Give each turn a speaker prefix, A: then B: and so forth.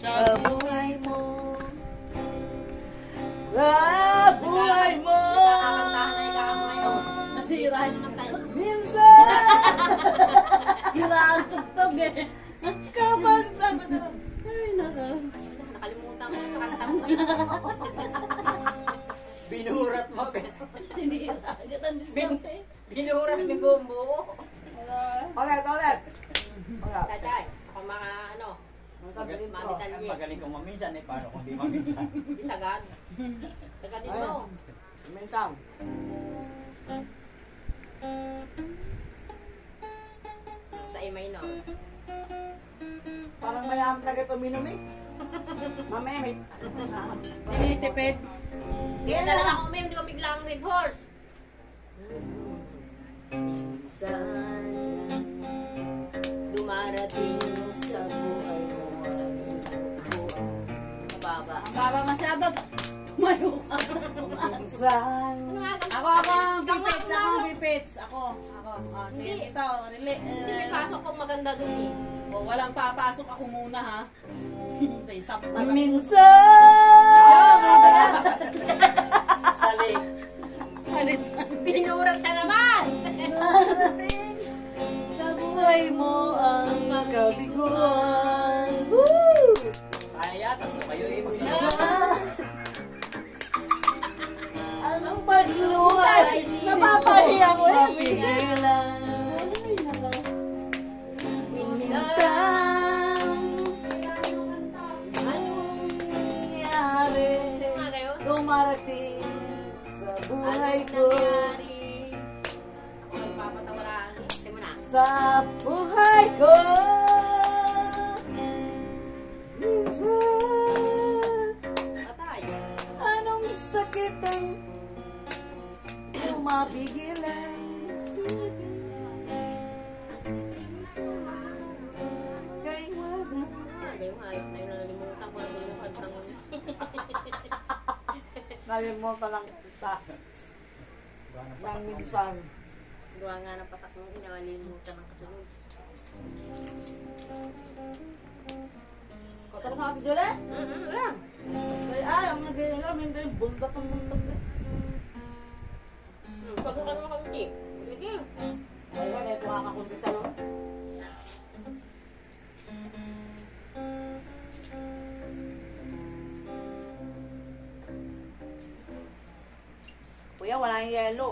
A: sa buhay mo. Sa buhay mo.
B: Nasirahan naman tayo.
A: Minsan.
B: Sira ang tugtog eh.
A: Kapag
B: Ay, naka.
C: Nakalimutan ko sa kanta mo.
D: Binurat mo.
B: Sinira. Agad ang diskarte.
C: Binurat ni Bumbo.
A: Ulit.
C: Tatay, ako mga ano,
D: Ang magaling kong maminsan eh. Paano kung di maminsan?
C: isagad. Sagadin mo.
A: Minsan.
C: Sa A minor.
A: Parang mayaman na ito uminom eh. Mamaya may...
B: Tinitipid.
C: Kaya talaga ako uminom, di ko biglang red horse.
B: Minsan dumarating sa buhay mo ang
C: Mababa.
B: Ang baba masyado. Tumayo ka.
A: Minsan.
B: Ako ang pipits. Ako. Sige, ito.
C: Hindi may pasok kong maganda dun eh.
B: O, walang papasok ako muna ha. Sa isang pala.
A: Minsan.
D: Dali.
C: Binurat ka naman!
A: Darating sa buhay mo ang kabiguan. Woo!
D: Kaya, tatlo kayo eh.
A: Ang pagluhay. Napapahiya ko eh. Mapigilan. Minsan. Anong nangyari?
C: Mga gayon?
A: Dumarating sa buhay ko.
C: Ako nagpapatawalaan. Hindi mo na.
A: Sa buhay ko. Minsan.
C: Patay.
A: Anong sakit ang mapigilan? Kay wala.
C: Yung hayop na yun, nalimutan ko na yung kantang mo.
A: Nalimutan lang sa ng minsan.
C: Gawa nga ng patak mo, inalimutan ng kasunod.
A: Katulong ka natin dyan
C: Wala.
A: Ay, ang nagayang lang, hindi yung bundat ng buntat eh.
C: Pag ka naman kaunti. Sige.
A: Ay, wala, ito kakakunti sa loob. Kuya, wala yung yelo.